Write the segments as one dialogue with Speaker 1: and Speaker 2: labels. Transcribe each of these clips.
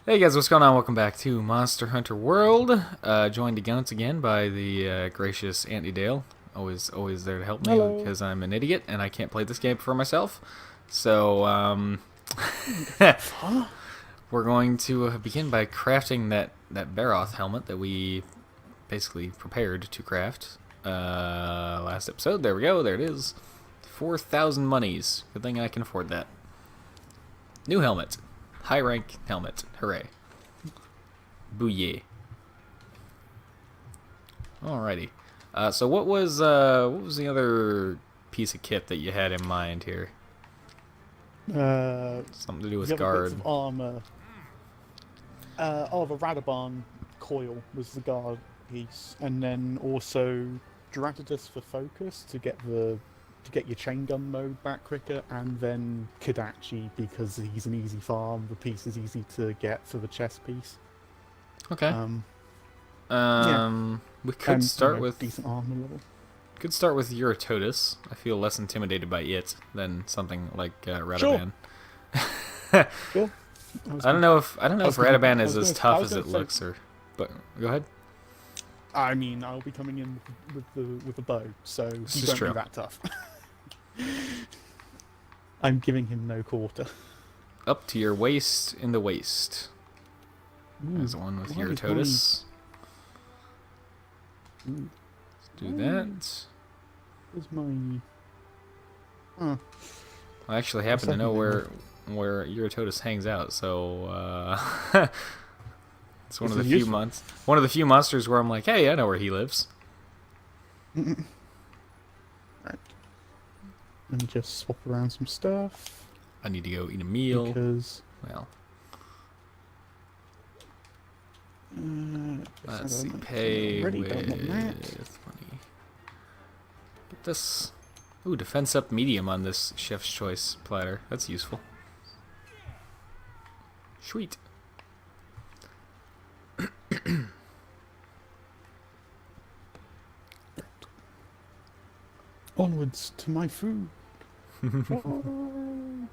Speaker 1: Hey guys, what's going on? Welcome back to Monster Hunter World. Joined once again by the gracious Auntie Dale. Always there to help me
Speaker 2: Hello.
Speaker 1: because I'm an idiot and I can't play this game for myself. So,
Speaker 2: Huh?
Speaker 1: we're going to begin by crafting that Baroth helmet that we basically prepared to craft last episode. There we go. There it is. 4,000 monies. Good thing I can afford that. New helmet. High rank helmet. Hooray. Booyah. Alrighty. So what was the other piece of kit that you had in mind here?
Speaker 2: Uh,
Speaker 1: Something to do
Speaker 2: the
Speaker 1: with
Speaker 2: other bits
Speaker 1: guard.
Speaker 2: of armor. The Radabon coil was the guard piece, and then also Gerardus for focus to get your chain gun mode back quicker, and then Kodachi because he's an easy farm. The piece is easy to get for the chest piece.
Speaker 1: Okay.
Speaker 2: Um, yeah,
Speaker 1: We could
Speaker 2: and
Speaker 1: start with
Speaker 2: decent armor level.
Speaker 1: Euratotus. I feel less intimidated by it than something like
Speaker 2: Sure,
Speaker 1: Radaban.
Speaker 2: sure. I was
Speaker 1: I don't
Speaker 2: gonna,
Speaker 1: know if I don't know
Speaker 2: I
Speaker 1: if
Speaker 2: was gonna,
Speaker 1: Radaban
Speaker 2: I
Speaker 1: is
Speaker 2: was
Speaker 1: as
Speaker 2: gonna, I
Speaker 1: tough
Speaker 2: was
Speaker 1: as
Speaker 2: gonna
Speaker 1: it
Speaker 2: say.
Speaker 1: looks, or but go ahead.
Speaker 2: I mean, I'll be coming in with the bow, so
Speaker 1: This
Speaker 2: he
Speaker 1: is
Speaker 2: won't be
Speaker 1: true.
Speaker 2: that tough. I'm giving him no quarter.
Speaker 1: Up to your waist in the waist. There's
Speaker 2: Ooh,
Speaker 1: one with
Speaker 2: why is
Speaker 1: Euratotus.
Speaker 2: ooh,
Speaker 1: Do
Speaker 2: why
Speaker 1: that.
Speaker 2: is my? Oh,
Speaker 1: I actually
Speaker 2: my
Speaker 1: happen to know
Speaker 2: second name.
Speaker 1: where Euratotus hangs out, so it's
Speaker 2: This is useful.
Speaker 1: one of the few monsters where I'm like, hey, I know where he lives.
Speaker 2: Right. Let me just swap around some stuff
Speaker 1: I need to go eat a meal.
Speaker 2: because
Speaker 1: Well,
Speaker 2: I
Speaker 1: let's see,
Speaker 2: don't
Speaker 1: pay
Speaker 2: already
Speaker 1: with
Speaker 2: don't want that.
Speaker 1: money. Get this. Ooh, defense up medium on this chef's choice platter. That's useful. Sweet.
Speaker 2: Onwards to my food. Oh,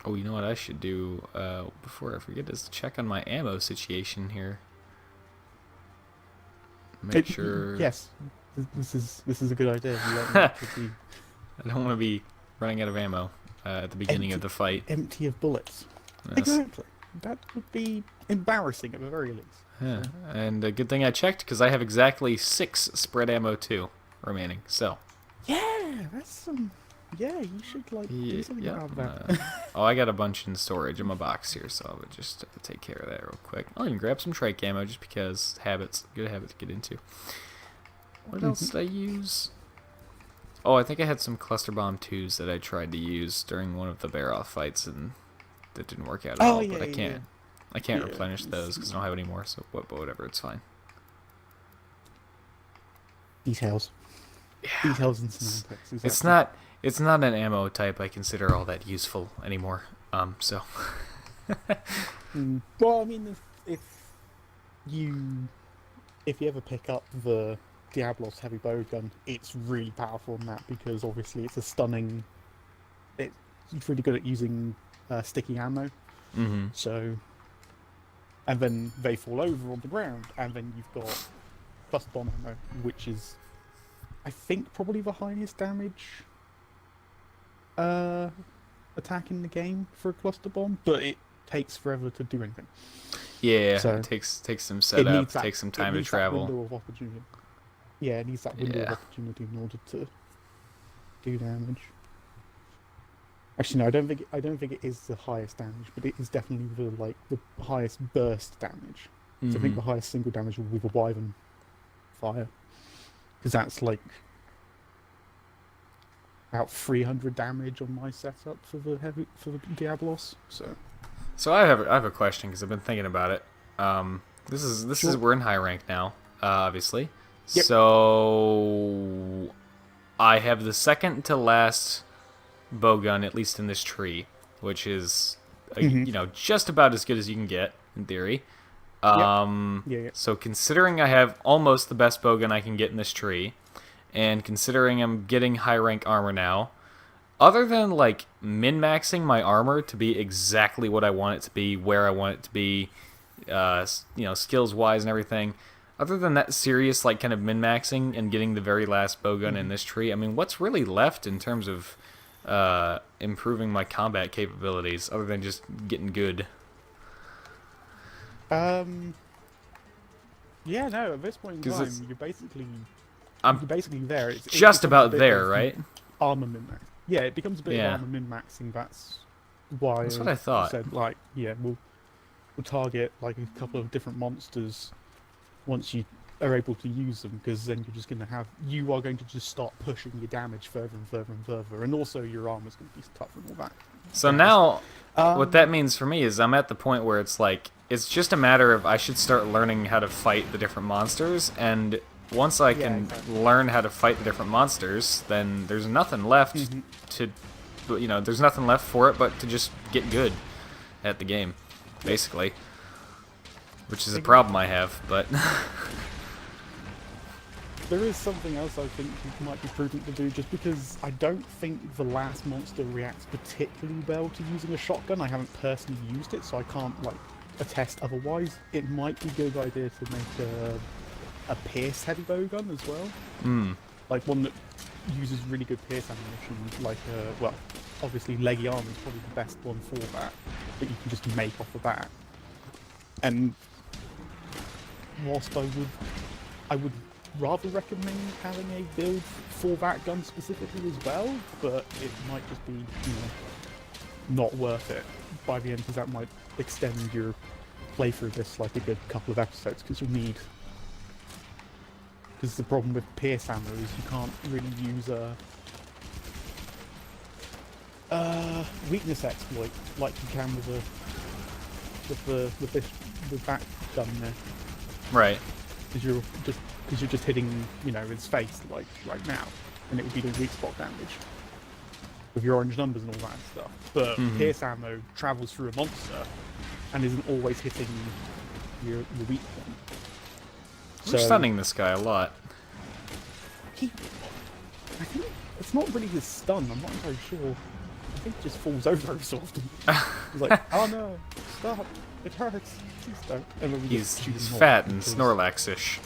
Speaker 1: Oh, you know what I should do before I forget is check on my ammo situation here. Make sure
Speaker 2: yes, this is a good idea. You don't
Speaker 1: I
Speaker 2: want to be
Speaker 1: don't want to be running out of ammo at the beginning of
Speaker 2: empty,
Speaker 1: the fight.
Speaker 2: empty of bullets.
Speaker 1: Yes.
Speaker 2: Exactly. That would be embarrassing at the very least.
Speaker 1: Yeah.
Speaker 2: So,
Speaker 1: And a good thing I checked because I have exactly 6 spread ammo too remaining. So,
Speaker 2: yeah, that's some. Yeah, you should like do something
Speaker 1: yeah.
Speaker 2: about that.
Speaker 1: Oh, I got a bunch in storage in my box here, so I'll just take care of that real quick. I'll even grab some trike ammo just because habits, good habit to get into. What else did I use? Oh, I think I had some cluster bomb 2s that I tried to use during one of the Baroth fights and that didn't work out at
Speaker 2: Oh
Speaker 1: all.
Speaker 2: yeah,
Speaker 1: But
Speaker 2: yeah,
Speaker 1: I can't
Speaker 2: yeah.
Speaker 1: replenish those because I don't have any more. So whatever, it's fine.
Speaker 2: Details,
Speaker 1: Yeah,
Speaker 2: details and
Speaker 1: it's,
Speaker 2: semantics.
Speaker 1: it's
Speaker 2: Exactly.
Speaker 1: not it's not an ammo type I consider all that useful anymore. So
Speaker 2: Well, I mean, you if you ever pick up the Diablos heavy bowgun, it's really powerful in that because obviously it's a stunning. It's really good at using sticky ammo.
Speaker 1: hmm
Speaker 2: So, and then they fall over on the ground, and then you've got cluster bomb ammo, which is, I think, probably the highest damage uh, attack in the game for a cluster bomb, but it takes forever to do anything.
Speaker 1: Yeah,
Speaker 2: So
Speaker 1: it takes some
Speaker 2: it
Speaker 1: setup,
Speaker 2: needs that.
Speaker 1: takes some
Speaker 2: It
Speaker 1: time to
Speaker 2: needs that
Speaker 1: travel.
Speaker 2: window of opportunity. Yeah, it needs that window of
Speaker 1: Yeah.
Speaker 2: opportunity in order to do damage. Actually, no, I don't think it is the highest damage, but it is definitely the highest burst damage. So I think
Speaker 1: hmm
Speaker 2: the highest single damage will be the Wyvern fire, because that's like about 300 damage on my setup for the Diablos. So
Speaker 1: So I have a question because I've been thinking about it. This is
Speaker 2: sure,
Speaker 1: we're in high rank now, obviously.
Speaker 2: yep,
Speaker 1: So I have the second to last bowgun, at least in this tree, which is
Speaker 2: hmm
Speaker 1: just about as good as you can get in theory.
Speaker 2: yep, yeah, yeah.
Speaker 1: So considering I have almost the best bowgun I can get in this tree, and considering I'm getting high rank armor now, other than like min-maxing my armor to be exactly what I want it to be, where I want it to be, skills wise and everything. Other than that serious like kind of min-maxing and getting the very last bowgun in this tree, I mean, what's really left in terms of improving my combat capabilities other than just getting good?
Speaker 2: Yeah, no. At this point in time,
Speaker 1: I'm
Speaker 2: you're basically there. It
Speaker 1: just
Speaker 2: becomes a
Speaker 1: about
Speaker 2: bit
Speaker 1: there,
Speaker 2: of
Speaker 1: right?
Speaker 2: armor min max. Yeah, it becomes a bit
Speaker 1: Yeah.
Speaker 2: of armor min maxing. That's why
Speaker 1: That's what I thought.
Speaker 2: said like, yeah, we'll target like a couple of different monsters once you are able to use them, because then you are going to just start pushing your damage further and further and further, and also your armor's going to be tougher and all that.
Speaker 1: So now, what that means for me is I'm at the point where it's like, it's just a matter of I should start learning how to fight the different monsters, and once I can learn how to fight the different monsters, then there's nothing left there's nothing left for it but to just get good at the game, basically. Which is a problem I have, but...
Speaker 2: There is something else I think might be prudent to do, just because I don't think the last monster reacts particularly well to using a shotgun. I haven't personally used it, so I can't like attest otherwise. It might be a good idea to make a pierce heavy bowgun as well. Like one that uses really good pierce ammunition, like obviously leggy armor is probably the best one for that you can just make off of that. And whilst I would rather recommend having a build for that gun specifically as well, but it might just be, not worth it by the end, because that might extend your playthrough this like a good couple of episodes, because the problem with pierce ammo is you can't really use a weakness exploit like you can with that gun there.
Speaker 1: Right.
Speaker 2: Because you're just hitting, its face like right now, and it would be the weak spot damage with your orange numbers and all that stuff. But pierce ammo travels through a monster and isn't always hitting your weak one.
Speaker 1: We're stunning this guy a lot.
Speaker 2: I think it's not really his stun. I'm not entirely sure. I think he just falls over every so often. He's like, oh no, stop! It hurts. Please don't. And then we
Speaker 1: He's
Speaker 2: just shoot him
Speaker 1: fat
Speaker 2: off
Speaker 1: and
Speaker 2: because-
Speaker 1: Snorlax-ish.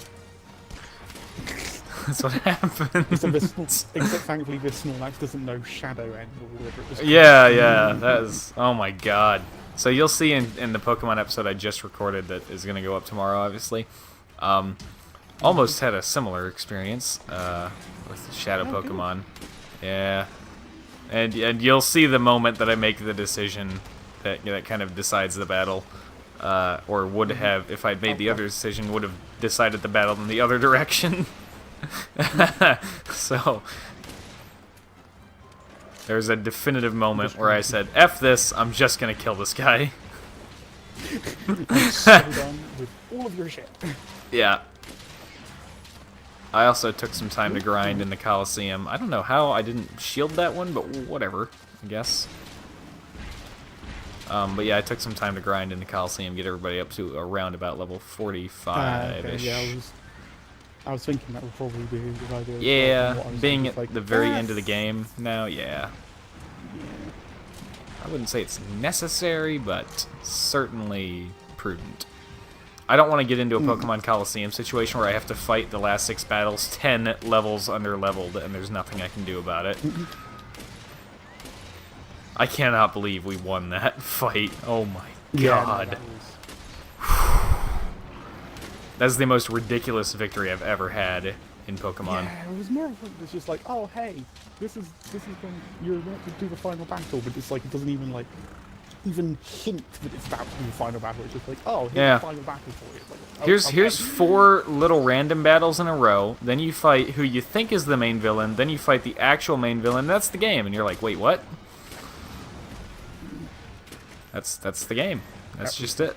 Speaker 1: That's what happens.
Speaker 2: Except thankfully this Snorlax doesn't know Shadow End or whatever it was called.
Speaker 1: Yeah, that is... Oh my god. So you'll see in the Pokemon episode I just recorded that is going to go up tomorrow, obviously. Almost had a similar experience with Shadow Pokemon. Yeah. And you'll see the moment that I make the decision that kind of decides the battle. Or would have, if I'd made the other decision, would have decided the battle in the other direction. So there's a definitive moment where I said, F this, I'm just gonna kill this guy.
Speaker 2: I'm so done with all of your shit.
Speaker 1: Yeah. I also took some time to grind in the Coliseum. I don't know how I didn't shield that one, but whatever, I guess. But yeah, I took some time to grind in the Coliseum, get everybody up to around about level 45-ish.
Speaker 2: Yeah, I was thinking that would probably be a good idea.
Speaker 1: Yeah, being at the very end of the game now, yeah. I wouldn't say it's necessary, but certainly prudent. I don't want to get into a Pokemon Coliseum situation where I have to fight the last 6 battles 10 levels under-leveled, and there's nothing I can do about it. I cannot believe we won that fight. Oh my god.
Speaker 2: No,
Speaker 1: That's the most ridiculous victory I've ever had in Pokemon.
Speaker 2: Yeah, it was more of it's just like, oh hey, this is when you're about to do the final battle, but it's like it doesn't even hint that it's about to be the final battle. It's just like, oh, here's the final battle for you. Like,
Speaker 1: Here's 4 little random battles in a row. Then you fight who you think is the main villain. Then you fight the actual main villain. That's the game, and you're like, wait, what? That's the game. That's just it.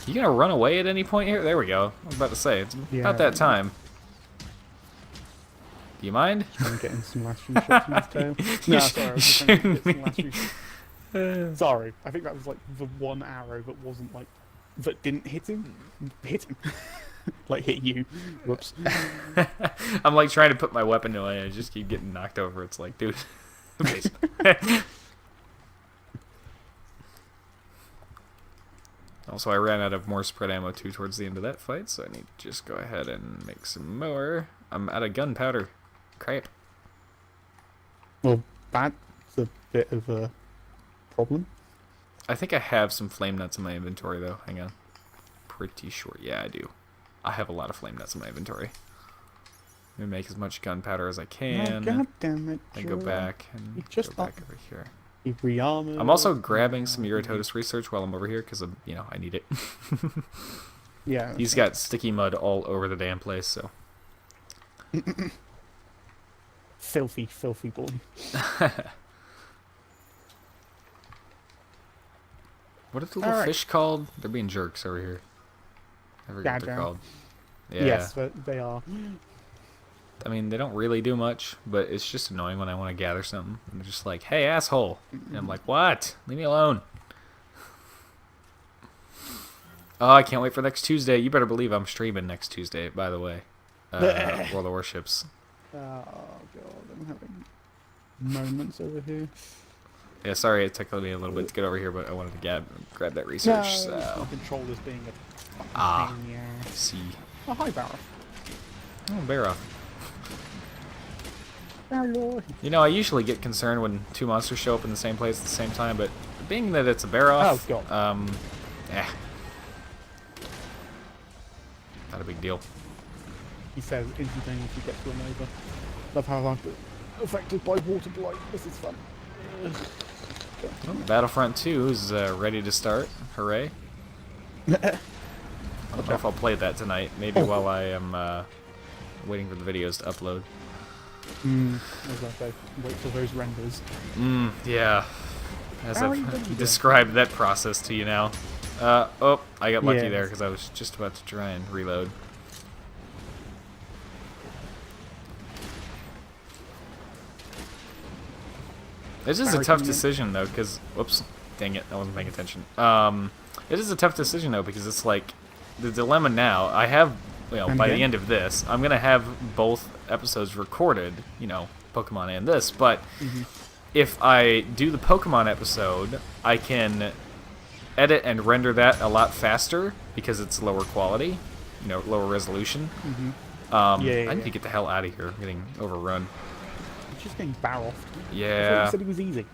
Speaker 1: You gonna run away at any point here? There we go. I was about to say, it's about that time. Do you mind?
Speaker 2: I'm getting some last few shots in his tail. No, sorry, I was just trying to get some last few shots. Sorry, I think that was like the one arrow that wasn't like, that didn't hit him. Hit him. like hit you. Whoops.
Speaker 1: I'm like trying to put my weapon away, and I just keep getting knocked over. It's like, dude, please. Also, I ran out of more spread ammo too towards the end of that fight, so I need to just go ahead and make some more. I'm out of gunpowder. Crap.
Speaker 2: Well, that's a bit of a problem.
Speaker 1: I think I have some flame nuts in my inventory, though. Hang on. Pretty sure. Yeah, I do. I have a lot of flame nuts in my inventory. Let me make as much gunpowder as I can.
Speaker 2: God damn it.
Speaker 1: Then go back and
Speaker 2: You just
Speaker 1: go back over here.
Speaker 2: You rearmor.
Speaker 1: I'm also grabbing some Uratotus research while I'm over here because, you know, I need it.
Speaker 2: Yeah.
Speaker 1: He's got sticky mud all over the damn place, so.
Speaker 2: Filthy, filthy boy.
Speaker 1: What are the little fish called? They're being jerks over here. I forget what they're called. Yeah.
Speaker 2: Yes, they are.
Speaker 1: I mean, they don't really do much, but it's just annoying when I want to gather something. And they're just like, hey, asshole. And I'm like, what? Leave me alone. Oh, I can't wait for next Tuesday. You better believe I'm streaming next Tuesday, by the way. World of Warships.
Speaker 2: Oh, God. I'm having moments over here.
Speaker 1: Yeah, sorry it took me a little bit to get over here, but I wanted to grab that research.
Speaker 2: No,
Speaker 1: So.
Speaker 2: my controller's being a fucking pain in the ass.
Speaker 1: See.
Speaker 2: Oh, hi, Barra.
Speaker 1: Oh, bear off.
Speaker 2: Hello.
Speaker 1: You know, I usually get concerned when two monsters show up in the same place at the same time, but being that it's a bear off,
Speaker 2: oh, God.
Speaker 1: Not a big deal.
Speaker 2: He says instantaneously gets run over. Love how I'm affected by water blight. This is fun.
Speaker 1: Well, Battlefront 2 is ready to start. Hooray. I don't know if I'll play that tonight. Maybe while I am waiting for the videos to upload.
Speaker 2: As I say, wait for those renders.
Speaker 1: Yeah. As I've described that process to you now. Oh, I got lucky there because I was just about to try and reload. This is a tough decision though, because whoops, dang it, I wasn't paying attention. It is a tough decision though, because it's like the dilemma now. I have, you know, by the end of this, I'm gonna have both episodes recorded, you know, Pokemon and this. But if I do the Pokemon episode, I can edit and render that a lot faster because it's lower quality, you know, lower resolution. I need to get the hell out of here. I'm getting overrun.
Speaker 2: It's just getting barreled.
Speaker 1: Yeah.
Speaker 2: I thought you said he was easy.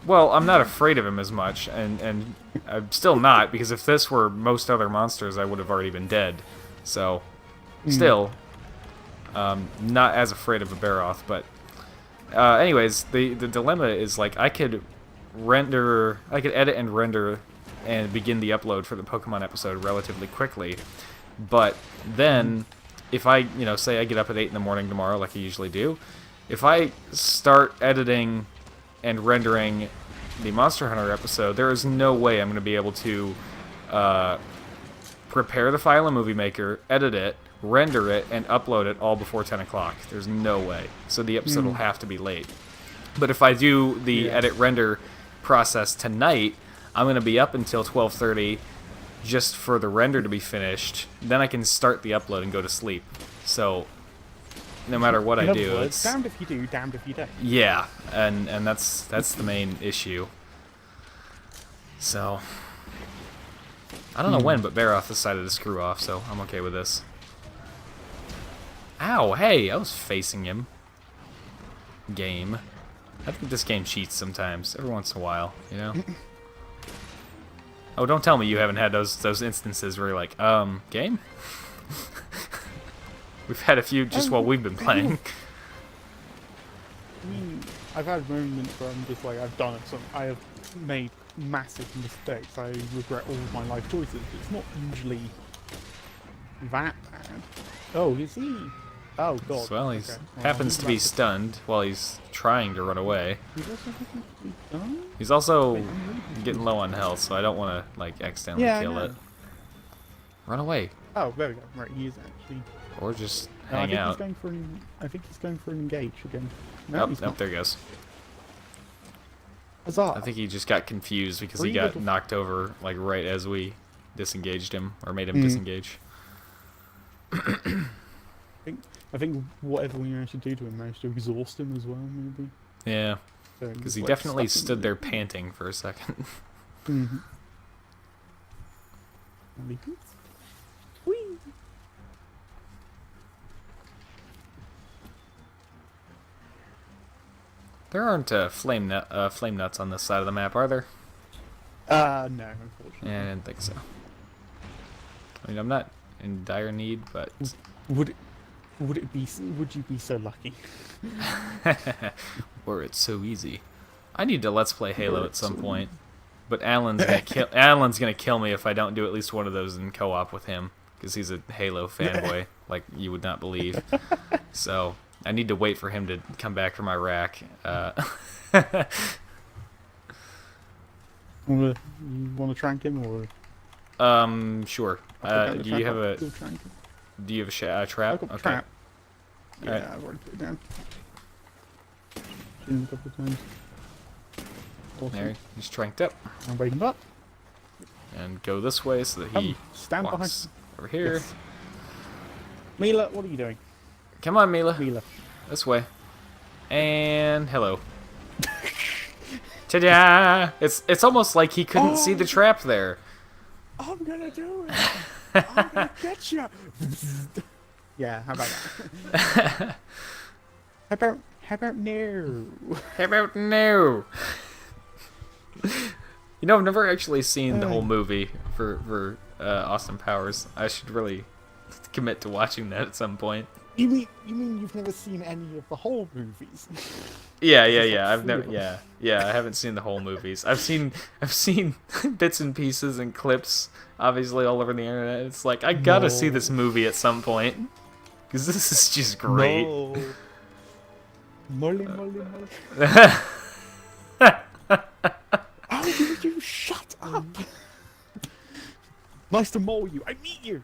Speaker 1: Well, I'm not afraid of him as much, and I'm still not, because if this were most other monsters, I would have already been dead. So, still, not as afraid of a Barroth. But, anyways, the dilemma is, like, I could edit and render and begin the upload for the Pokemon episode relatively quickly. But then, if I, you know, say I get up at 8 in the morning tomorrow, like I usually do, if I start editing and rendering the Monster Hunter episode, there is no way I'm going to be able to prepare the file in Movie Maker, edit it, render it, and upload it all before 10 o'clock. There's no way. So the episode will have to be late. But if I do the edit render process tonight, I'm going to be up until 12:30 just for the render to be finished. Then I can start the upload and go to sleep. So no matter what I do, it's
Speaker 2: damned if you do, damned if you don't.
Speaker 1: Yeah, and that's the main issue. So I don't know when, but Barroth decided to screw off, so I'm okay with this. Ow, hey, I was facing him. Game. I think this game cheats sometimes, every once in a while, you know? Oh, don't tell me you haven't had those instances where you're like, game? We've had a few just while we've been playing.
Speaker 2: I mean, I've had moments where I'm just like, I've done it, so I have made massive mistakes. I regret all of my life choices, but it's not usually that bad. Oh, is he? Oh, God.
Speaker 1: Well, he happens to be stunned while he's trying to run away. He's also getting low on health, so I don't want to, like, accidentally kill it. Run away.
Speaker 2: Oh, there we go. Right, he is actually...
Speaker 1: Or just hang out.
Speaker 2: I think he's going for an engage again.
Speaker 1: No, nope, there he goes.
Speaker 2: Huzzah.
Speaker 1: I think he just got confused because he got knocked over, like, right as we disengaged him, or made him disengage.
Speaker 2: I think whatever we managed to do to him managed to exhaust him as well, maybe.
Speaker 1: Yeah,
Speaker 2: So
Speaker 1: because
Speaker 2: he's,
Speaker 1: he
Speaker 2: like,
Speaker 1: definitely
Speaker 2: stuck in
Speaker 1: stood
Speaker 2: the-
Speaker 1: there panting for a second.
Speaker 2: Mhm. Whee!
Speaker 1: There aren't flame nuts on this side of the map, are there?
Speaker 2: No, unfortunately.
Speaker 1: Yeah, I didn't think so. I mean, I'm not in dire need, but
Speaker 2: Would it, would you be so lucky?
Speaker 1: or it's so easy. I need to let's play Halo
Speaker 2: Or
Speaker 1: at some
Speaker 2: so
Speaker 1: point, but Alan's gonna kill me if I don't do at least one of those in co-op with him, because he's a Halo fanboy like you would not believe. So I need to wait for him to come back from Iraq.
Speaker 2: You wanna trank him or?
Speaker 1: Sure.
Speaker 2: I'll
Speaker 1: Do you have a
Speaker 2: Still trank him.
Speaker 1: trap?
Speaker 2: I've got
Speaker 1: Okay.
Speaker 2: trap. Yeah,
Speaker 1: Alright.
Speaker 2: I've already put it down. In a couple of times. Awesome.
Speaker 1: There, he's tranked up,
Speaker 2: I'm waiting up.
Speaker 1: and go this way so that he
Speaker 2: Stand behind.
Speaker 1: walks over here.
Speaker 2: Yes. Mila, what are you doing?
Speaker 1: Come on, Mila.
Speaker 2: Mila.
Speaker 1: This way. And hello. Ta-da! It's almost like he couldn't see the trap there.
Speaker 2: I'm gonna do it. I'm gonna get you. Yeah, how about that? How about no?
Speaker 1: How about no? You know, I've never actually seen the whole movie for Austin Powers. I should really commit to watching that at some point.
Speaker 2: You mean you've never seen any of the whole movies?
Speaker 1: Yeah.
Speaker 2: like
Speaker 1: I've never.
Speaker 2: three of
Speaker 1: Yeah. I haven't seen the whole movies. I've seen bits and pieces and clips, obviously all over the internet. It's like I gotta see this movie at some point because this is just great.
Speaker 2: No. Molly. How did you shut up? Nice to mole you. I meet you.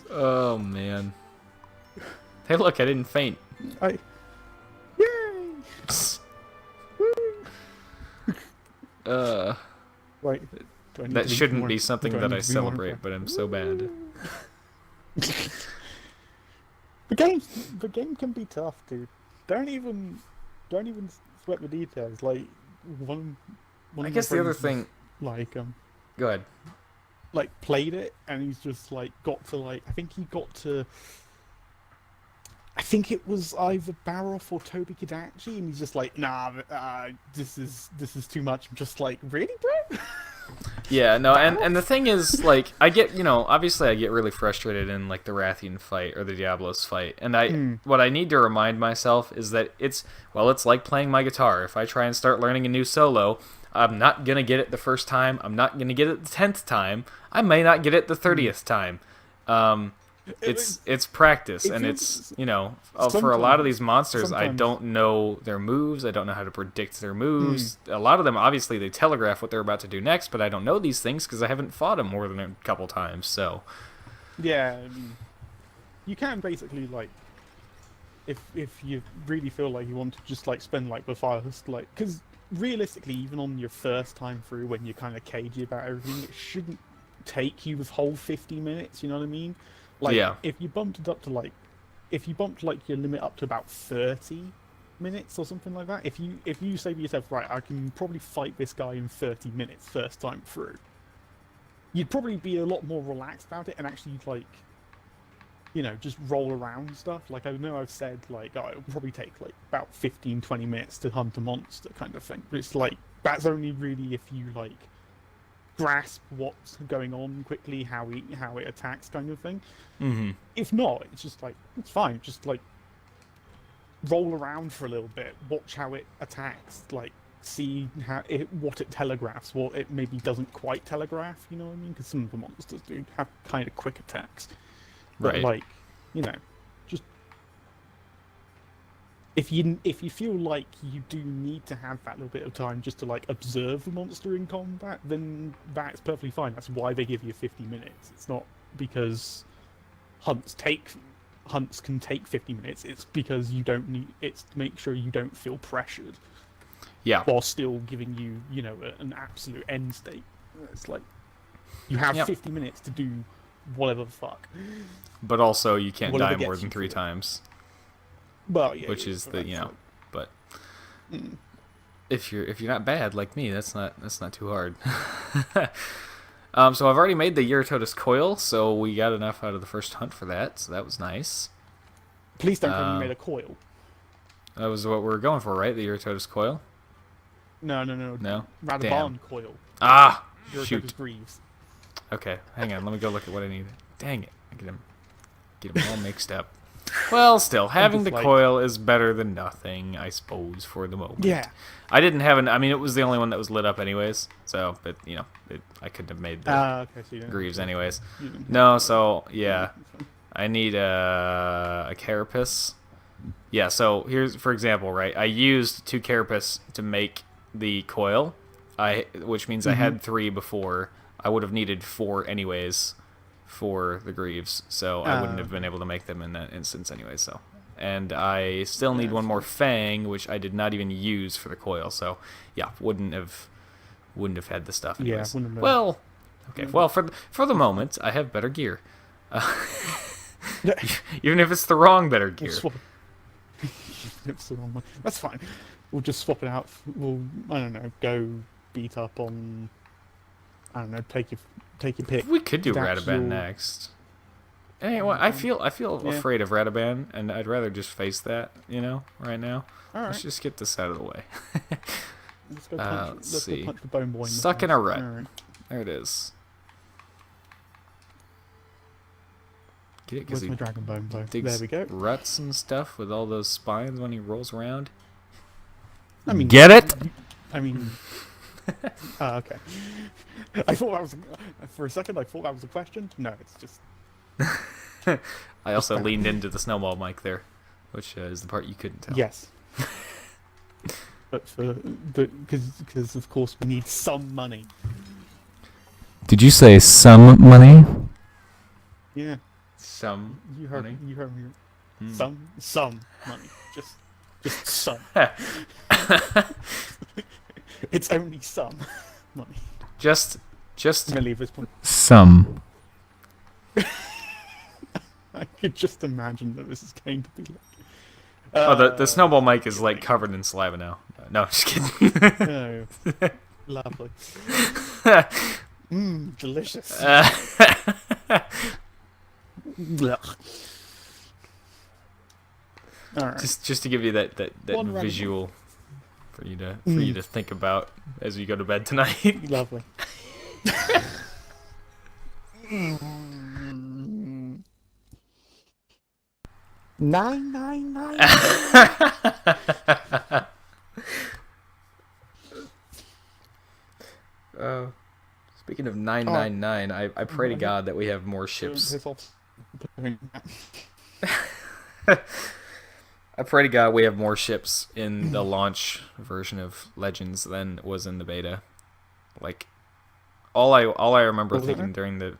Speaker 1: Oh man. Hey, look! I didn't faint.
Speaker 2: Yay! Wait. Do I need
Speaker 1: That
Speaker 2: to
Speaker 1: shouldn't
Speaker 2: more-
Speaker 1: be something
Speaker 2: do
Speaker 1: that
Speaker 2: need
Speaker 1: I
Speaker 2: to be more
Speaker 1: celebrate,
Speaker 2: impressed?
Speaker 1: but I'm so bad.
Speaker 2: The game can be tough, dude. Don't even sweat the details. Like one
Speaker 1: I
Speaker 2: of my
Speaker 1: guess the other
Speaker 2: friends
Speaker 1: thing.
Speaker 2: like
Speaker 1: Go ahead.
Speaker 2: like played it and he's just like got to like I think it was either Baroff or Toby Kadachi, and he's just like, nah, this is too much. I'm just like, really, bro?
Speaker 1: Yeah, no, and the thing is, like, I get, obviously I get really frustrated in, like, the Rathian fight or the Diablos fight, and what I need to remind myself is that it's like playing my guitar. If I try and start learning a new solo, I'm not gonna get it the first time, I'm not gonna get it the 10th time, I may not get it the 30th time. It's practice, and it's, for a lot of these monsters, I don't know their moves, I don't know how to predict their moves. A lot of them, obviously, they telegraph what they're about to do next, but I don't know these things because I haven't fought them more than a couple times, so...
Speaker 2: Yeah, I mean, you can basically, like, if you really feel like you want to just, like, spend, like, the first, like... Because, realistically, even on your first time through, when you're kind of cagey about everything, it shouldn't take you the whole 50 minutes, you know what I mean? Like,
Speaker 1: Yeah.
Speaker 2: if you bumped your limit up to about 30 minutes or something like that, if you say to yourself, right, I can probably fight this guy in 30 minutes first time through, you'd probably be a lot more relaxed about it and actually, like, just roll around stuff. Like, I know I've said, like, oh, it'll probably take, like, about 15-20 minutes to hunt a monster kind of thing, but it's like, that's only really if you, like, grasp what's going on quickly, how it attacks, kind of thing.
Speaker 1: Mm-hmm.
Speaker 2: If not, it's just like, it's fine. Just like roll around for a little bit, watch how it attacks, like see what it telegraphs, what it maybe doesn't quite telegraph. You know what I mean? Because some of the monsters do have kind of quick attacks, but
Speaker 1: Right.
Speaker 2: like just if you feel like you do need to have that little bit of time just to like observe the monster in combat, then that's perfectly fine. That's why they give you 50 minutes. It's not because hunts can take 50 minutes. It's because it's to make sure you don't feel pressured.
Speaker 1: Yeah.
Speaker 2: While still giving you, an absolute end state. It's like, You have
Speaker 1: Yep.
Speaker 2: 50 minutes to do whatever the fuck.
Speaker 1: But also, you can't
Speaker 2: Whatever
Speaker 1: die more
Speaker 2: gets
Speaker 1: than
Speaker 2: you
Speaker 1: 3
Speaker 2: through.
Speaker 1: times,
Speaker 2: Well, yeah.
Speaker 1: which
Speaker 2: yeah,
Speaker 1: is
Speaker 2: so
Speaker 1: the
Speaker 2: that's
Speaker 1: But
Speaker 2: Mm.
Speaker 1: if you're not bad like me, that's not too hard. So I've already made the Eurytotus coil, so we got enough out of the first hunt for that. So that was nice.
Speaker 2: Please don't tell me you
Speaker 1: Um,
Speaker 2: made a coil.
Speaker 1: That was what we were going for, right? The Eurytotus coil.
Speaker 2: No.
Speaker 1: No.
Speaker 2: Radabarn
Speaker 1: Damn.
Speaker 2: coil.
Speaker 1: Ah,
Speaker 2: Eurytotus
Speaker 1: shoot.
Speaker 2: Greaves.
Speaker 1: Okay, hang on. Let me go look at what I need. Dang it! I get them all mixed up. Well, still, having the
Speaker 2: just like-
Speaker 1: coil is better than nothing, I suppose, for the moment.
Speaker 2: Yeah.
Speaker 1: I didn't have an. I mean, it was the only one that was lit up, anyways. So, but I couldn't have made the
Speaker 2: Okay, so you don't
Speaker 1: Greaves, anyways.
Speaker 2: you don't-
Speaker 1: No, so yeah, I need a carapace. Yeah, so here's, for example, right? I used 2 carapace to make the coil, which means I had 3 before. I would have needed 4 anyways for the Greaves, so I wouldn't have been able to make them in that instance anyway. So, and I still need one more Fang, which I did not even use for the coil. So, yeah, wouldn't have had the stuff anyways.
Speaker 2: wouldn't have-
Speaker 1: Well, okay. Well, for the moment, I have better gear. Even if it's the wrong better gear.
Speaker 2: It's the wrong one. That's fine. We'll just swap it out. We'll, I don't know, go beat up on. I don't know. Take your pick.
Speaker 1: We could do
Speaker 2: That's
Speaker 1: Radaban
Speaker 2: your-
Speaker 1: next. Anyway, I feel
Speaker 2: Yeah.
Speaker 1: afraid of Radaban, and I'd rather just face that, right now.
Speaker 2: All right.
Speaker 1: Let's just get this out of the way.
Speaker 2: Let's go punch,
Speaker 1: let's
Speaker 2: let's
Speaker 1: see.
Speaker 2: go punch the bone boy. In the
Speaker 1: Stuck in
Speaker 2: face.
Speaker 1: a rut.
Speaker 2: All right.
Speaker 1: There it is. Get it? Because
Speaker 2: Where's
Speaker 1: he
Speaker 2: my dragon bone bow?
Speaker 1: digs
Speaker 2: There we go.
Speaker 1: ruts and stuff with all those spines when he rolls around.
Speaker 2: I mean,
Speaker 1: Get it?
Speaker 2: I mean. Okay. I thought that was for a second. I thought that was a question. No, it's just.
Speaker 1: I also leaned into the snowball mic there, which is the part you couldn't tell.
Speaker 2: Yes. Because of course we need some money.
Speaker 3: Did you say some money?
Speaker 2: Yeah.
Speaker 1: Some
Speaker 2: You heard
Speaker 1: money?
Speaker 2: You heard me.
Speaker 1: Hmm.
Speaker 2: Some money. Just some. It's only some money.
Speaker 1: just
Speaker 2: Millie at this point.
Speaker 3: Some.
Speaker 2: I could just imagine that this is going to be like.
Speaker 1: Oh, the snowball mic is like covered in saliva now. No, just kidding.
Speaker 2: Oh, lovely. Delicious. Blech. All right.
Speaker 1: just to give you that
Speaker 2: One random
Speaker 1: visual for you to think about as you go to bed tonight.
Speaker 2: Lovely. Nine.
Speaker 1: Speaking of 999, I pray to God that we have more ships.
Speaker 2: Piss off.
Speaker 1: I pray to God we have more ships in the launch version of Legends than was in the beta. Like, all I remember
Speaker 2: What was it,
Speaker 1: thinking
Speaker 2: man?
Speaker 1: during the,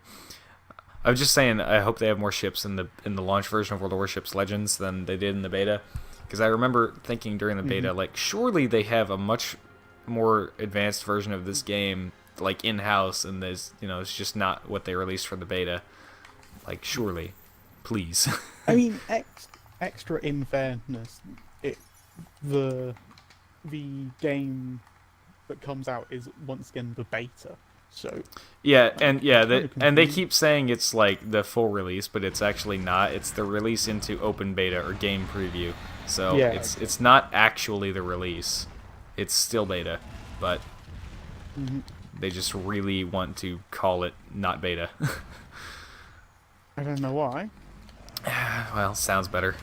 Speaker 1: I was just saying I hope they have more ships in the launch version of World of Warships Legends than they did in the beta, because I remember thinking during the beta, like, surely they have a much more advanced version of this game, like, in-house, and there's, it's just not what they released for the beta. Like, surely, please.
Speaker 2: I mean, extra in fairness, the game that comes out is once again the beta. So
Speaker 1: Yeah, and
Speaker 2: kinda
Speaker 1: and they
Speaker 2: confused.
Speaker 1: keep saying it's like the full release, but it's actually not. It's the release into open beta or game preview. So
Speaker 2: Yeah,
Speaker 1: it's not actually the release. It's still beta, but they just really want to call it not beta.
Speaker 2: I don't know why.
Speaker 1: Well, sounds better.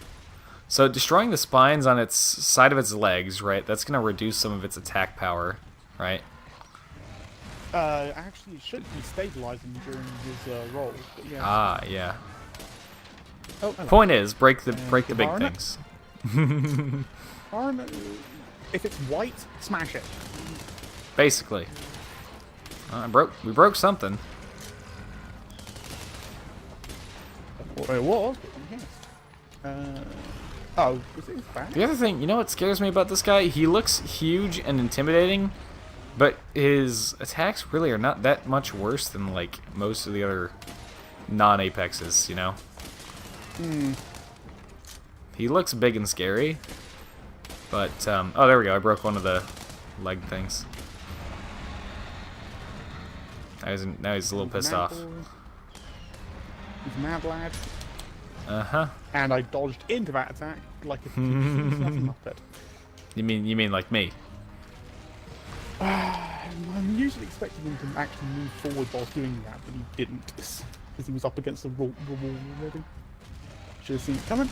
Speaker 1: So destroying the spines on its side of its legs, right? That's going to reduce some of its attack power, right?
Speaker 2: Actually, it should be stabilizing during his roll. But yeah.
Speaker 1: Ah, yeah.
Speaker 2: Oh, hello.
Speaker 1: Point is, break the big
Speaker 2: Barnet?
Speaker 1: things.
Speaker 2: If it's white, smash it.
Speaker 1: Basically. We broke something.
Speaker 2: Well, it was, but yes. Oh, is it his back?
Speaker 1: The other thing, what scares me about this guy? He looks huge and intimidating, But his attacks really are not that much worse than like most of the other non-Apexes, you know?
Speaker 2: Hmm.
Speaker 1: He looks big and scary, but oh, there we go. I broke one of the leg things. Now he's a little pissed off.
Speaker 2: He's mad lad.
Speaker 1: Uh-huh.
Speaker 2: And I dodged into that attack like a nothing muppet.
Speaker 1: You mean like me?
Speaker 2: I'm usually expecting him to actually move forward whilst doing that, but he didn't, because he was up against the wall already. Should have seen it coming.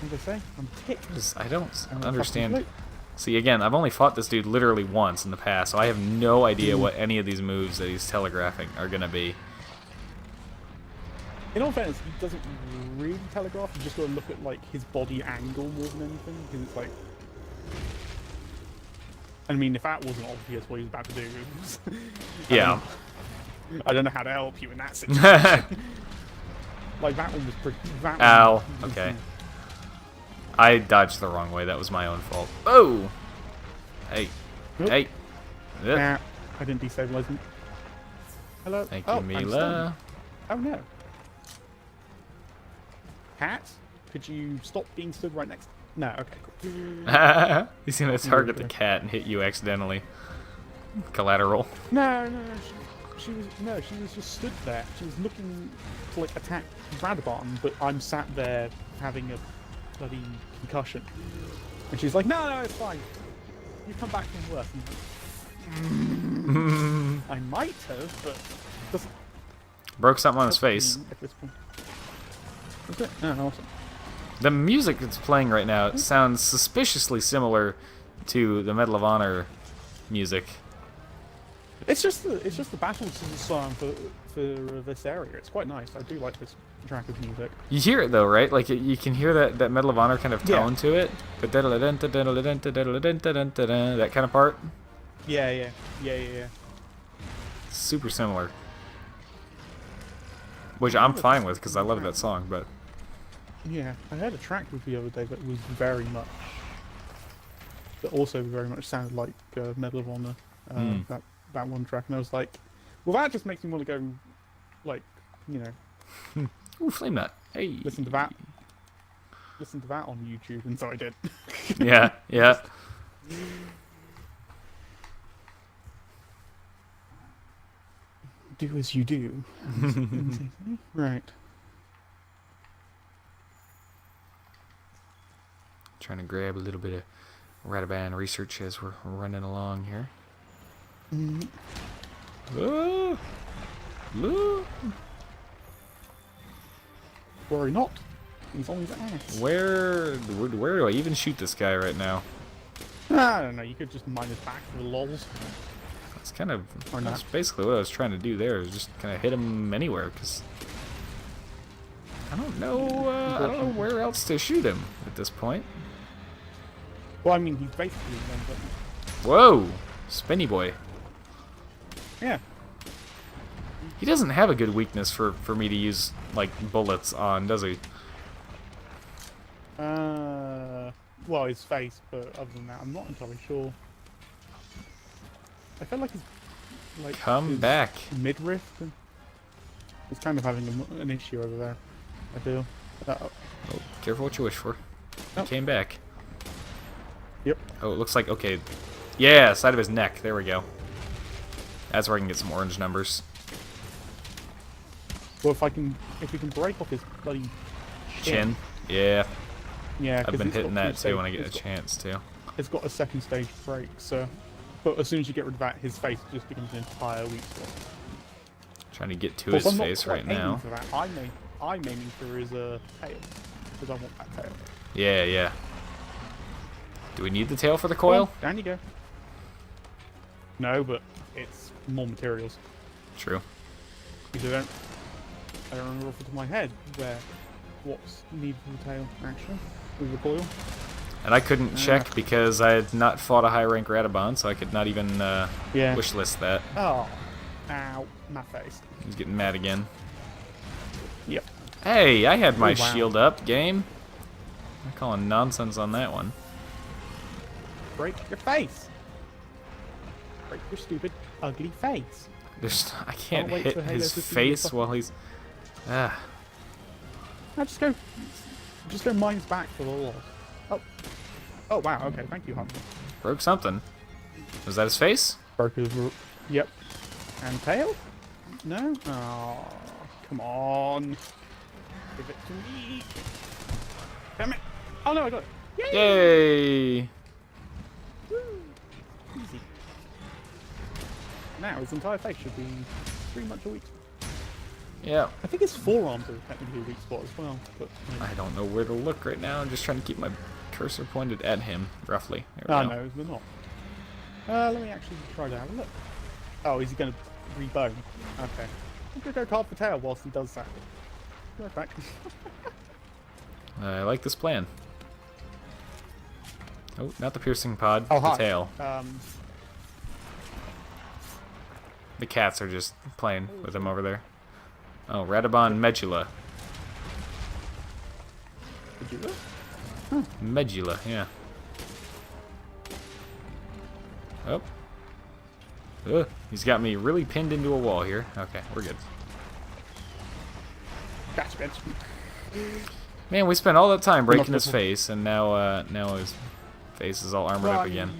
Speaker 2: As I say, I'm ticked.
Speaker 1: I don't
Speaker 2: I'm
Speaker 1: understand.
Speaker 2: fucking
Speaker 1: See, again, I've only fought this dude literally once in the past, so I have no idea what any of these moves that he's telegraphing are gonna be.
Speaker 2: In all fairness, he doesn't really telegraph. You just got to look at like his body angle more than anything, because it's like. I mean, if that wasn't obvious what he was about to do,
Speaker 1: Yeah.
Speaker 2: I don't know how to help you in that situation. Like that one was pretty. That
Speaker 1: Ow.
Speaker 2: one was,
Speaker 1: Okay. I dodged the wrong way. That was my own fault. Oh. Hey.
Speaker 2: Nope.
Speaker 1: Hey. Yep.
Speaker 2: Nah, I didn't destabilize him. Hello.
Speaker 1: Thank
Speaker 2: Oh,
Speaker 1: you,
Speaker 2: I'm
Speaker 1: Mila.
Speaker 2: stunned. Oh no. Cat, could you stop being stood right next? No. Okay. Cool.
Speaker 1: He's gonna target the cat and hit you accidentally. Collateral.
Speaker 2: No. She was just stood there. She was looking to like attack Radabon, but I'm sat there having a bloody concussion. And she's like, no, it's fine. You come back from work. I might have, but it doesn't
Speaker 1: Broke something on his
Speaker 2: help me
Speaker 1: face.
Speaker 2: at this point. Is it? Oh, awesome.
Speaker 1: The music that's playing right now sounds suspiciously similar to the Medal of Honor music.
Speaker 2: It's just the battle song for this area. It's quite nice. I do like this track of music.
Speaker 1: You hear it though, right? Like you can hear that Medal of Honor kind of tone to it. That kind of part.
Speaker 2: Yeah.
Speaker 1: Super similar. Which I'm fine with because I love that song, but
Speaker 2: Yeah, I heard a track with the other day that was that also very much sounded like Medal of Honor. That one track, and I was like, well, that just makes me want to go, like, you know,
Speaker 1: ooh, flame nut. Hey.
Speaker 2: listen to that on YouTube, and so I did.
Speaker 1: Yeah.
Speaker 2: Do as you do. Right.
Speaker 1: Trying to grab a little bit of Radaban research as we're running along here. Ah! Ah!
Speaker 2: Worry not. He's on his ass.
Speaker 1: Where do I even shoot this guy right now?
Speaker 2: I don't know. You could just mine his back for the lols.
Speaker 1: That's kind of
Speaker 2: Or not.
Speaker 1: that's basically what I was trying to do there. Is just kind of hit him anywhere because I don't know where else to shoot him at this point.
Speaker 2: Well, I mean, he's basically one button.
Speaker 1: Whoa, spinny boy.
Speaker 2: Yeah.
Speaker 1: He doesn't have a good weakness for me to use like bullets on, does he?
Speaker 2: Well, his face, but other than that, I'm not entirely sure. I feel like his
Speaker 1: Come back.
Speaker 2: midriff. He's kind of having an issue over there. I feel.
Speaker 1: Oh, careful what you wish for. He
Speaker 2: Oh.
Speaker 1: came back.
Speaker 2: Yep.
Speaker 1: Oh, it looks like okay. Yeah, side of his neck. There we go. That's where I can get some orange numbers.
Speaker 2: Well, if we can break off his bloody
Speaker 1: Chin. Yeah,
Speaker 2: Yeah,
Speaker 1: I've been hitting that too when I get a chance to.
Speaker 2: It's got a second stage break, so. But as soon as you get rid of that, his face just becomes an entire weak spot.
Speaker 1: Trying to get to
Speaker 2: Of course,
Speaker 1: his
Speaker 2: I'm not
Speaker 1: face
Speaker 2: quite
Speaker 1: right
Speaker 2: aiming
Speaker 1: now.
Speaker 2: For that. I'm aiming for his tail, because I want that tail.
Speaker 1: Yeah. Do we need the tail for the coil?
Speaker 2: Oh, down you go. No, but it's more materials.
Speaker 1: True.
Speaker 2: Because I don't remember off the top of my head what's needed for the tail, actually, with the coil.
Speaker 1: And I couldn't check because I had not fought a high rank Radabon, so I could not even wish list that.
Speaker 2: Oh. Ow. My face.
Speaker 1: He's getting mad again.
Speaker 2: Yep.
Speaker 1: Hey, I had my
Speaker 2: Oh, wow.
Speaker 1: shield up, game. I'm calling nonsense on that one.
Speaker 2: Break your face. break your stupid, ugly face.
Speaker 1: I can't
Speaker 2: wait
Speaker 1: hit
Speaker 2: for Halo
Speaker 1: his
Speaker 2: to see
Speaker 1: face
Speaker 2: the-
Speaker 1: while he's. Ah.
Speaker 2: Now just go mines back for the loss. Oh. Oh, wow, okay, thank you, Hunter.
Speaker 1: Broke something. Was that his face?
Speaker 2: Broke his... Yep. And tail? No? Oh, come on. Give it to me. Damn it. Oh, no, I got it. Yay!
Speaker 1: Yay!
Speaker 2: Woo. Easy. Now his entire face should be pretty much a weak spot.
Speaker 1: Yeah.
Speaker 2: I think his forearms are technically a weak spot as well. But,
Speaker 1: I don't know where to look right now. I'm just trying to keep my cursor pointed at him, roughly. There we
Speaker 2: oh,
Speaker 1: go.
Speaker 2: no, we're not. Let me actually try to have a look. Oh, is he going to rebone? Okay. I'm going to go card for tail whilst he does that. Be right back.
Speaker 1: I like this plan. Oh, not the piercing pod.
Speaker 2: Oh,
Speaker 1: the
Speaker 2: hi.
Speaker 1: tail. The cats are just playing with him over there. Oh, Radabon Medula.
Speaker 2: Did you look?
Speaker 1: Medula, yeah. Oh. Ugh, he's got me really pinned into a wall here. Okay, we're good.
Speaker 2: Gotcha, bitch.
Speaker 1: Man, we spent all that time breaking his face, and now his face is all armored up again.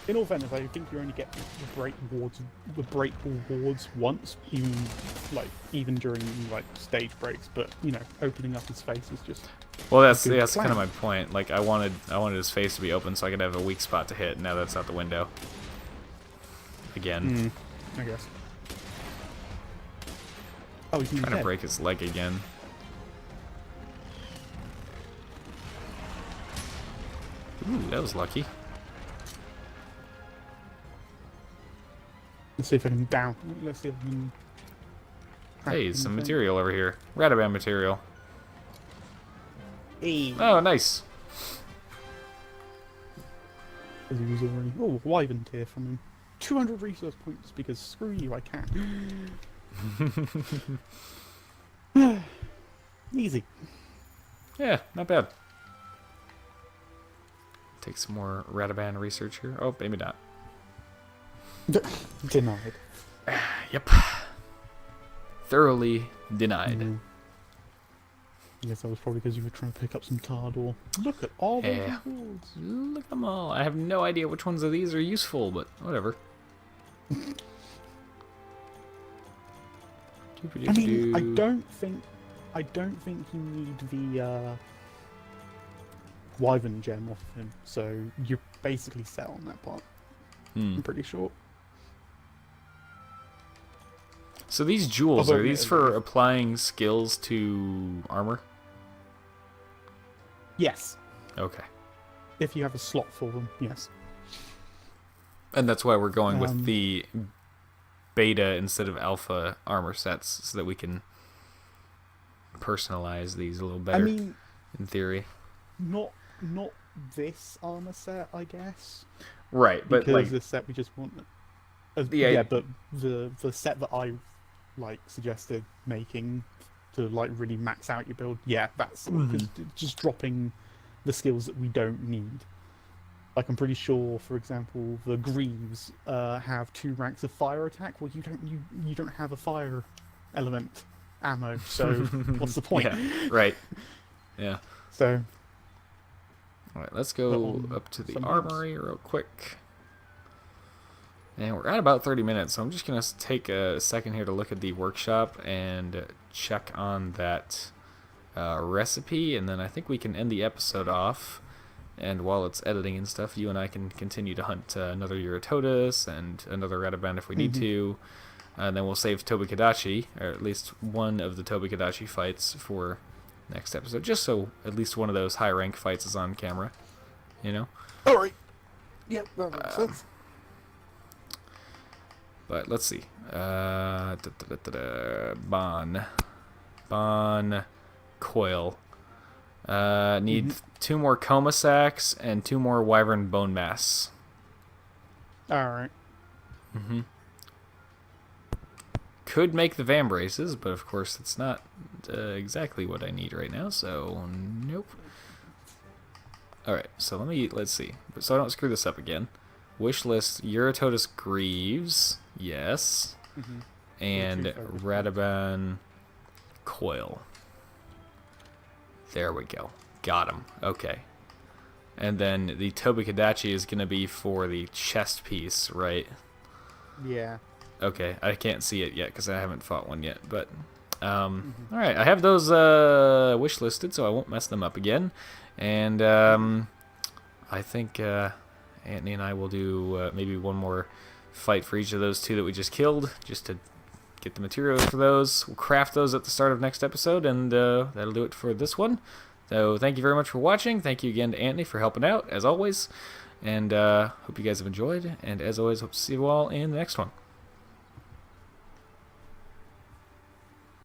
Speaker 2: In all fairness, I think you only get the breakable wards once, even during stage breaks. But you know, opening up his face is just.
Speaker 1: Well, that's
Speaker 2: good
Speaker 1: kind
Speaker 2: plan.
Speaker 1: of my point. Like, I wanted his face to be open so I could have a weak spot to hit. Now that's out the window. Again.
Speaker 2: I guess. Oh, he's
Speaker 1: Trying to
Speaker 2: dead.
Speaker 1: break his leg again. Ooh, that was lucky.
Speaker 2: Let's see if I can down. Let's see if I can.
Speaker 1: Hey, some material over here. Radaband material.
Speaker 2: Hey.
Speaker 1: Oh, nice.
Speaker 2: As he was already. Oh, Wyvern tier from him. 200 resource points because screw you, I can. Easy.
Speaker 1: Yeah, not bad. Take some more Radaband research here. Oh, maybe not.
Speaker 2: Denied.
Speaker 1: Yep. Thoroughly denied.
Speaker 2: Yes, that was probably because you were trying to pick up some Tardor. Look at all those
Speaker 1: Yeah.
Speaker 2: rewards.
Speaker 1: Look at them all. I have no idea which ones of these are useful, but whatever.
Speaker 2: I mean, I don't think you need the Wyvern gem off of him, so you're basically set on that part. I'm pretty sure.
Speaker 1: So these jewels,
Speaker 2: Although,
Speaker 1: are these for applying skills to armor?
Speaker 2: Yes,
Speaker 1: Okay.
Speaker 2: if you have a slot for them, yes.
Speaker 1: And that's why we're going with the beta instead of alpha armor sets, so that we can personalize these a little better,
Speaker 2: I mean,
Speaker 1: in theory.
Speaker 2: not this armor set, I guess.
Speaker 1: Right, but
Speaker 2: Because
Speaker 1: like...
Speaker 2: the set we just want.
Speaker 1: Yeah,
Speaker 2: but the set that I suggested making to really max out your build. Yeah, that's because just dropping the skills that we don't need. Like, I'm pretty sure, for example, the Greaves have 2 ranks of fire attack. Well, you don't have a fire element ammo, so what's the point?
Speaker 1: Yeah, right. Yeah.
Speaker 2: So.
Speaker 1: Alright, let's go up to the
Speaker 2: something
Speaker 1: armory real quick. And we're at about 30 minutes, so I'm just going to take a second here to look at the workshop and check on that recipe, and then I think we can end the episode off. And while it's editing and stuff, you and I can continue to hunt another Euratotus and another Radaband if we need to. And then we'll save Tobikadachi, or at least one of the Tobikadachi fights for next episode, just so at least one of those high rank fights is on camera, you know?
Speaker 2: Alright. Yep, that makes sense.
Speaker 1: But let's see. Bon Coil. Need 2 more Coma Sacs and 2 more Wyvern Bone Mass.
Speaker 2: Alright.
Speaker 1: Could make the Vambraces, but of course it's not exactly what I need right now, so nope. Alright, so let's see. So I don't screw this up again. wish list Eurototus Greaves, yes, and
Speaker 2: Your two favorite
Speaker 1: Radaban Coil. There we go. Got him. Okay. And then the Tobikadachi is going to be for the chest piece, right?
Speaker 2: Yeah.
Speaker 1: Okay, I can't see it yet because I haven't fought one yet. But, alright, I have those wish listed, so I won't mess them up again. And I think Anthony and I will do maybe one more fight for each of those two that we just killed, just to get the materials for those. We'll craft those at the start of next episode, and that'll do it for this one. So thank you very much for watching. Thank you again to Anthony for helping out, as always. And hope you guys have enjoyed. And as always, hope to see you all in the next one.